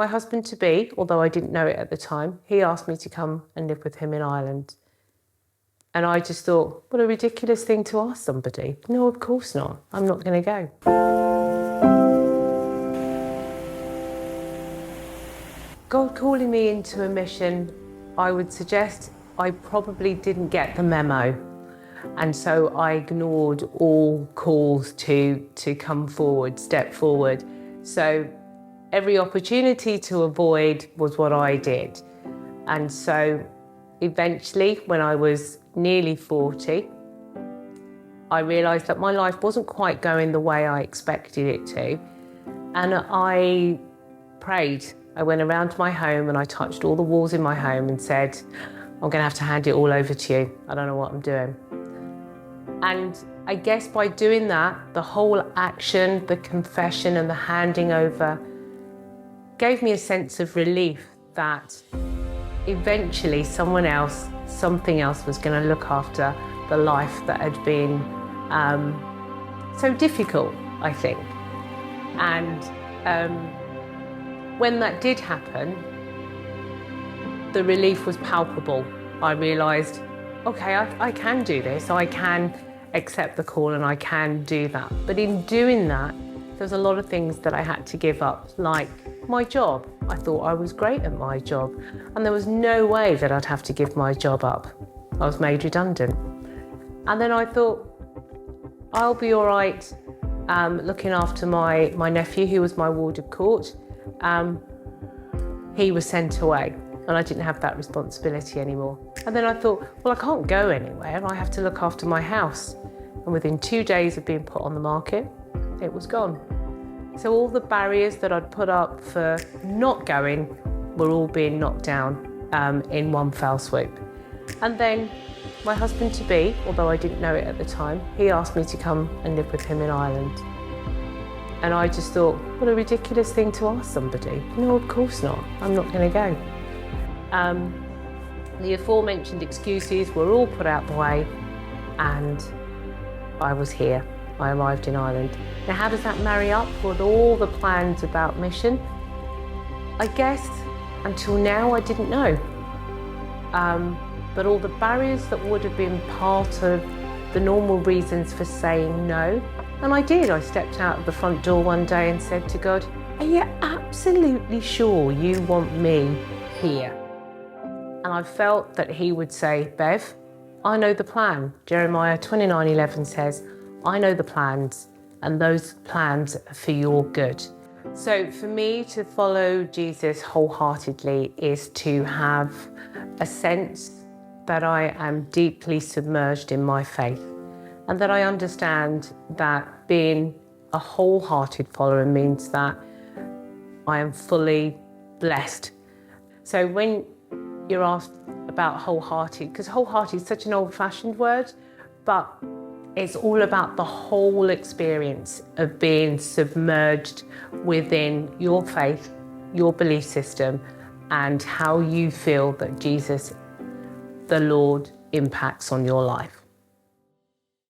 my husband-to-be, although I didn't know it at the time, he asked me to come and live with him in Ireland. And I just thought, what a ridiculous thing to ask somebody. No, of course not. I'm not going to go. God calling me into a mission, I would suggest I probably didn't get the memo. And so I ignored all calls to come forward, step forward. So every opportunity to avoid was what I did. And so eventually, when I was nearly 40, I realised that my life wasn't quite going the way I expected it to. And I prayed. I went around to my home and I touched all the walls in my home and said, I'm going to have to hand it all over to you. I don't know what I'm doing. And I guess by doing that, the whole action, the confession and the handing over gave me a sense of relief that eventually someone else, something else was going to look after the life that had been so difficult, I think. And when that did happen, the relief was palpable. I realised, okay, I can do this, I can accept the call and I can do that. But in doing that, there's a lot of things that I had to give up, like my job. I thought I was great at my job, and there was no way that I'd have to give my job up. I was made redundant. And then I thought, I'll be all right looking after my nephew, who was my ward of court. He was sent away and I didn't have that responsibility anymore. And then I thought, well, I can't go anywhere. I have to look after my house. And within 2 days of being put on the market, it was gone. So all the barriers that I'd put up for not going were all being knocked down in one fell swoop. And then my husband-to-be, although I didn't know it at the time, he asked me to come and live with him in Ireland. And I just thought, what a ridiculous thing to ask somebody. No, of course not. I'm not going to go. The aforementioned excuses were all put out the way, and I was here. I arrived in Ireland. Now, how does that marry up with all the plans about mission? I guess until now I didn't know. But all the barriers that would have been part of the normal reasons for saying no, and I did. I stepped out of the front door one day and said to God, are you absolutely sure you want me here? And I felt that he would say, Bev, I know the plan. Jeremiah 29:11 says, I know the plans, and those plans are for your good. So for me to follow Jesus wholeheartedly is to have a sense that I am deeply submerged in my faith, and that I understand that being a wholehearted follower means that I am fully blessed. So when you're asked about wholehearted, because wholehearted is such an old-fashioned word, but it's all about the whole experience of being submerged within your faith, your belief system, and how you feel that Jesus, the Lord, impacts on your life.